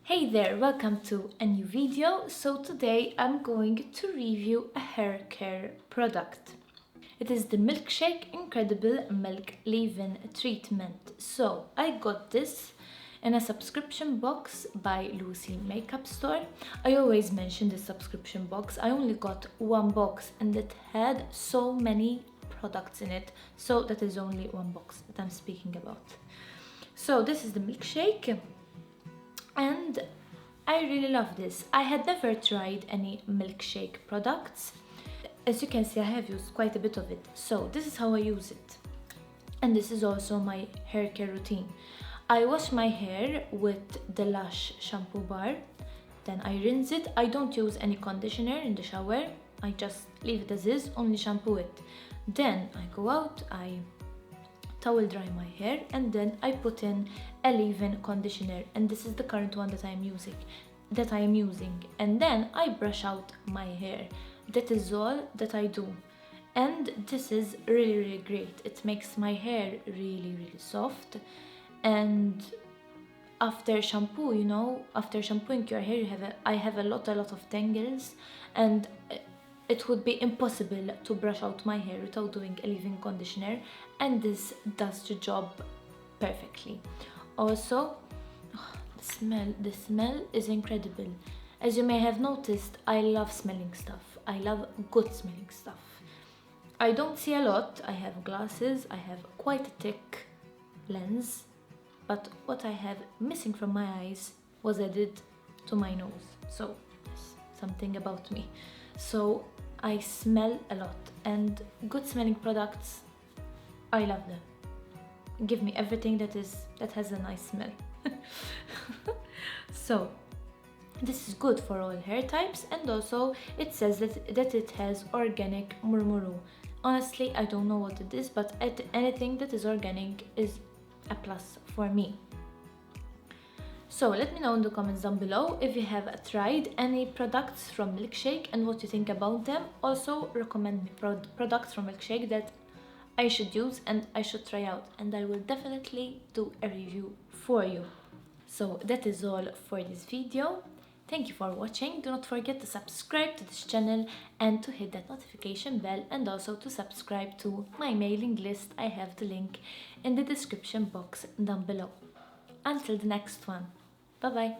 Hey there, welcome to a new video. So today I'm going to review a hair care product. It is the MILKSHAKE Incredible Milk Leave-in Treatment. So I got this in a subscription box by Lucy Makeup Store. I always mention the subscription box. I only got one box and it had so many products in it. So that is only one box that I'm speaking about. So this is the MILKSHAKE. And I really love this. I had never tried any MILKSHAKE products. As you can see, I have used quite a bit of it. So this is how I use it. And this is also my hair care routine. I wash my hair with the Lush shampoo bar. Then I rinse it. I don't use any conditioner in the shower. I just leave it as is, only shampoo it. Then I go out, I towel dry my hair, and then I put in a leave-in conditioner, and this is the current one that I am using, and then I brush out my hair. That is all that I do, and this is really great. It makes my hair really soft. And after shampoo, after shampooing your hair, I have a lot of tangles, and it would be impossible to brush out my hair without doing a leave-in conditioner, and this does the job perfectly. Also, the smell is incredible. As you may have noticed, I love smelling stuff. I love good smelling stuff. I don't see a lot. I have glasses. I have quite a thick lens, but what I have missing from my eyes was added to my nose. So yes, something about me. So I smell a lot, and good smelling products, I love them. Give me everything that has a nice smell. So this is good for all hair types, and also it says that it has organic murmuru. Honestly, I don't know what it is, but anything that is organic is a plus for me. So let me know in the comments down below if you have tried any products from MILKSHAKE and what you think about them. Also recommend me products from MILKSHAKE that I should use and I should try out, and I will definitely do a review for you. So that is all for this video. Thank you for watching. Do not forget to subscribe to this channel and to hit that notification bell, and also to subscribe to my mailing list. I have the link in the description box down below. Until the next one. Bye bye.